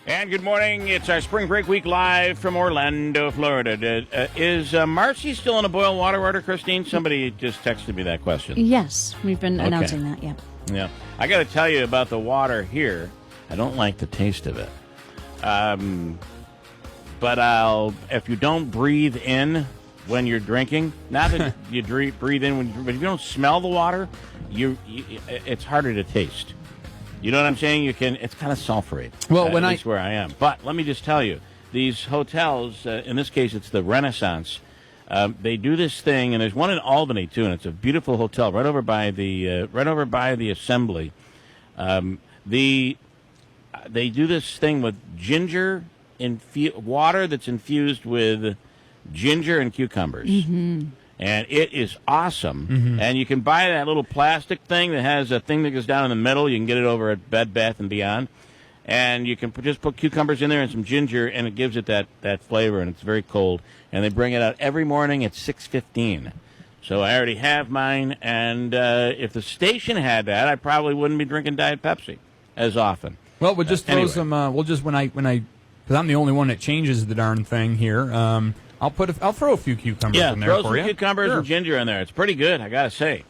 And good morning. It's our spring break week live from Orlando, Florida. Is Marcy still on a boil water order, Christine? Somebody just texted me that question. Yes, we've been announcing that, yeah. Yeah. I got to tell you about the water here. I don't like the taste of it. But if you don't breathe in when you're drinking, not that you breathe in, but if you don't smell the water, it's harder to taste. You know what I'm saying? It's kind of sulfurate. Well, at least where I am. But let me just tell you, these hotels, in this case, it's the Renaissance. They do this thing, and there's one in Albany too, and it's a beautiful hotel right over by the Assembly. They do this thing with ginger water that's infused with ginger and cucumbers. Mm-hmm. And it is awesome. Mm-hmm. And you can buy that little plastic thing that has a thing that goes down in the middle. You can get it over at Bed Bath & Beyond. And you can just put cucumbers in there and some ginger, and it gives it that flavor, and it's very cold. And they bring it out every morning at 6:15. So I already have mine, and if the station had that, I probably wouldn't be drinking Diet Pepsi as often. Well, we'll just throw some. We'll just when I because I'm the only one that changes the darn thing here. I'll throw a few cucumbers in there for you. Throw some cucumbers and ginger in there. It's pretty good, I gotta say.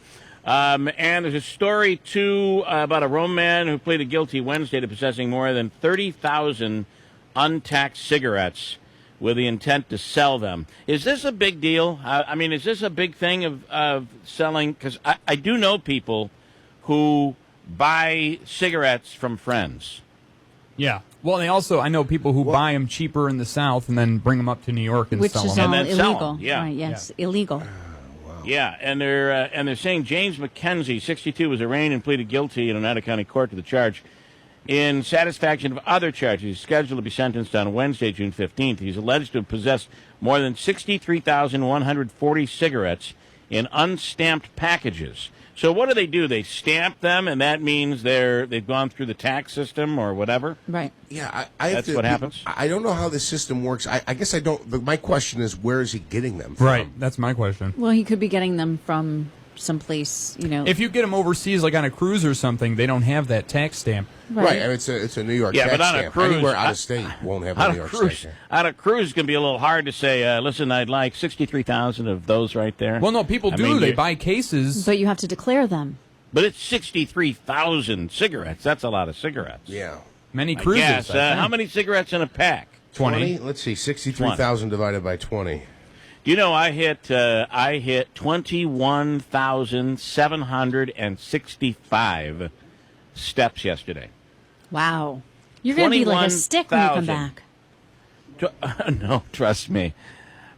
And there's a story too about a Rome man who pleaded guilty Wednesday to possessing more than 30,000 untaxed cigarettes with the intent to sell them. Is this a big deal? I mean, is this a big thing of selling? Because I do know people who buy cigarettes from friends. Yeah. Well, I know people who buy them cheaper in the South and then bring them up to New York and sell them. Which is all and then illegal. Yeah. Right, yes, illegal. Wow. Yeah, and they're saying James McKenzie, 62, was arraigned and pleaded guilty in an Oneida County court to the charge. In satisfaction of other charges, he's scheduled to be sentenced on Wednesday, June 15th. He's alleged to have possessed more than 63,140 cigarettes in unstamped packages. So what do? They stamp them, and that means they've gone through the tax system or whatever? Right. Yeah, that's what happens? I don't know how the system works. I guess I don't. My question is, where is he getting them from? Right, that's my question. Well, he could be getting them from someplace, If you get them overseas, like on a cruise or something, they don't have that tax stamp. Right, and it's a New York tax but on stamp. a cruise, anywhere out of state won't have a New York tax stamp. On a cruise, it can be a little hard to say, listen, I'd like 63,000 of those right there. Well, no, people do. They buy cases. But you have to declare them. But it's 63,000 cigarettes. That's a lot of cigarettes. Yeah. Many cruises. How many cigarettes in a pack? 20? Let's see, 63,000 divided by 20. Do you know I hit 21,765 steps yesterday. Wow. You're going to be like a stick when you come back. No, trust me.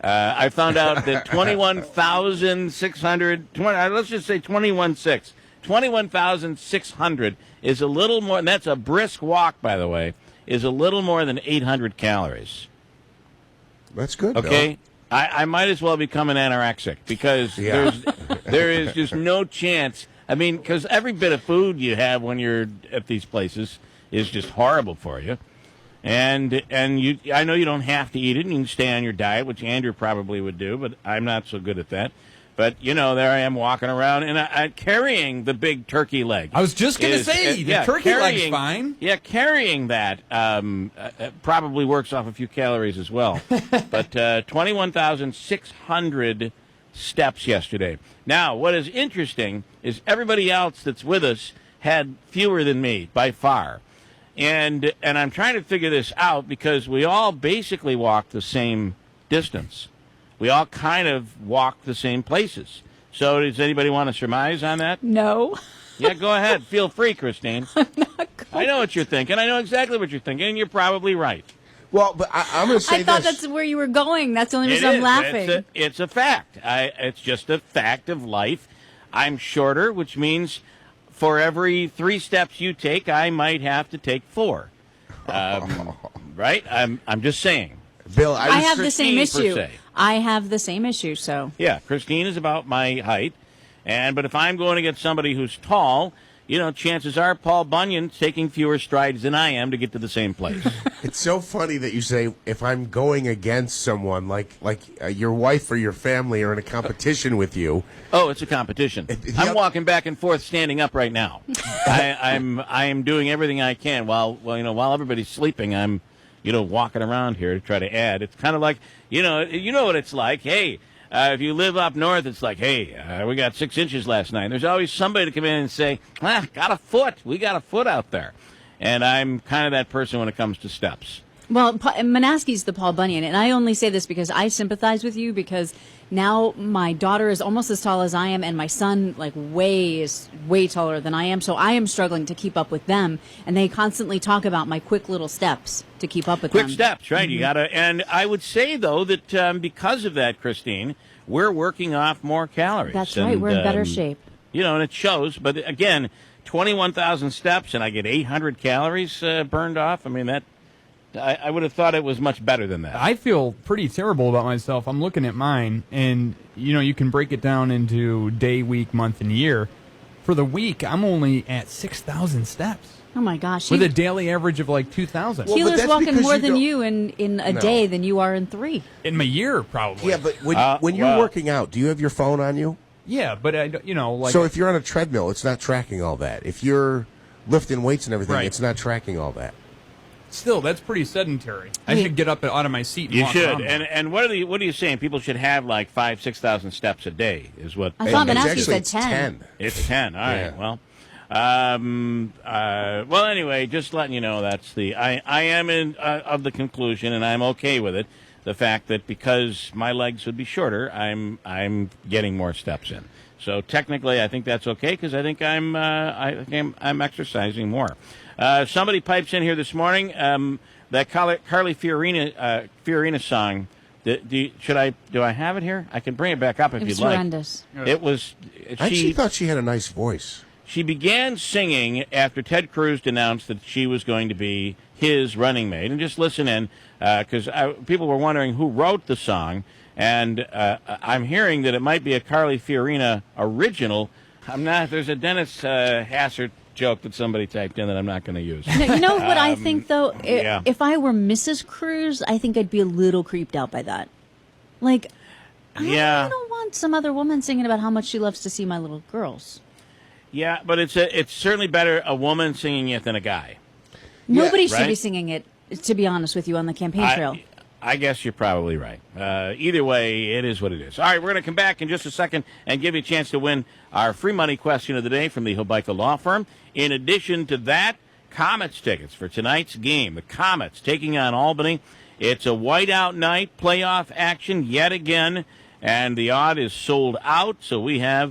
I found out that 21,600, let's just say 21,600 is a little more, and that's a brisk walk, by the way, is a little more than 800 calories. That's good, okay? Bill. I might as well become an anorexic because there is just no chance. I mean, because every bit of food you have when you're at these places is just horrible for you. And I know you don't have to eat it, and you can stay on your diet, which Andrew probably would do, but I'm not so good at that. But, there I am walking around, and I'm carrying the big turkey leg. I was just going to say, the turkey leg's fine. Yeah, carrying that probably works off a few calories as well. But 21,600 steps yesterday. Now, what is interesting is everybody else that's with us had fewer than me by far. And I'm trying to figure this out because we all basically walk the same distance. We all kind of walk the same places. So does anybody want to surmise on that? No. Yeah, go ahead. Feel free, Christine. I'm not going. I know what you're thinking. I know exactly what you're thinking, and you're probably right. Well, but I'm going to say I thought that's where you were going. That's the only reason I'm laughing. It's a fact. It's just a fact of life. I'm shorter, which means for every 3 steps you take, I might have to take 4. Right? I'm just saying. Bill, I have the same issue. Se. I have the same issue, so. Yeah, Christine is about my height. But if I'm going to get somebody who's tall, chances are Paul Bunyan's taking fewer strides than I am to get to the same place. It's so funny that you say if I'm going against someone like your wife or your family are in a competition with you. Oh, it's a competition. I'm walking back and forth, standing up right now. I am doing everything I can while everybody's sleeping. I'm walking around here to try to add. It's kind of like you know what it's like. Hey. If you live up north, it's like, hey, we got 6 inches last night. There's always somebody to come in and say, got a foot. We got a foot out there. And I'm kind of that person when it comes to steps. Well, Manaski's the Paul Bunyan, and I only say this because I sympathize with you because now my daughter is almost as tall as I am, and my son is way taller than I am. So I am struggling to keep up with them, and they constantly talk about my quick little steps to keep up with them. Quick steps, right? Mm-hmm. You gotta, and I would say though that because of that, Christine, we're working off more calories. That's right. We're in better shape. And it shows. But again, 21,000 steps, and I get 800 calories burned off. I mean that. I would have thought it was much better than that. I feel pretty terrible about myself. I'm looking at mine, and, you can break it down into day, week, month, and year. For the week, I'm only at 6,000 steps. Oh, my gosh. With a daily average of 2,000. Keeler's walking more than you in a day than you are in 3. In my year, probably. Yeah, but when you're working out, do you have your phone on you? Yeah, but, So if you're on a treadmill, it's not tracking all that. If you're lifting weights and everything, it's not tracking all that. Still, that's pretty sedentary. I should get up out of my seat and you walk should. around. And what are you saying? People should have 5,000-6,000 steps a day is what. I thought Manaski said 10. It's 10. All right. Well, anyway, just letting you know that's the. I am of the conclusion, and I'm okay with it. The fact that because my legs would be shorter, I'm getting more steps in. So technically, I think that's okay because I think I'm exercising more. Somebody pipes in here this morning. That Carly Fiorina song. Do I have it here? I can bring it back up if you'd like. Horrendous. It was. I actually thought she had a nice voice. She began singing after Ted Cruz announced that she was going to be his running mate. And just listen in, because people were wondering who wrote the song. And I'm hearing that it might be a Carly Fiorina original. I'm not. There's a Dennis Hassert joke that somebody typed in that I'm not going to use. You know what I think, though? If I were Mrs. Cruz, I think I'd be a little creeped out by that. I don't want some other woman singing about how much she loves to see my little girls. Yeah, but it's certainly better a woman singing it than a guy. Nobody should be singing it, to be honest with you, on the campaign trail. I guess you're probably right. Either way, it is what it is. All right, we're going to come back in just a second and give you a chance to win our free money question of the day from the Hobica Law Firm. In addition to that, Comets tickets for tonight's game. The Comets taking on Albany. It's a whiteout night, playoff action yet again, and the odd is sold out, so we have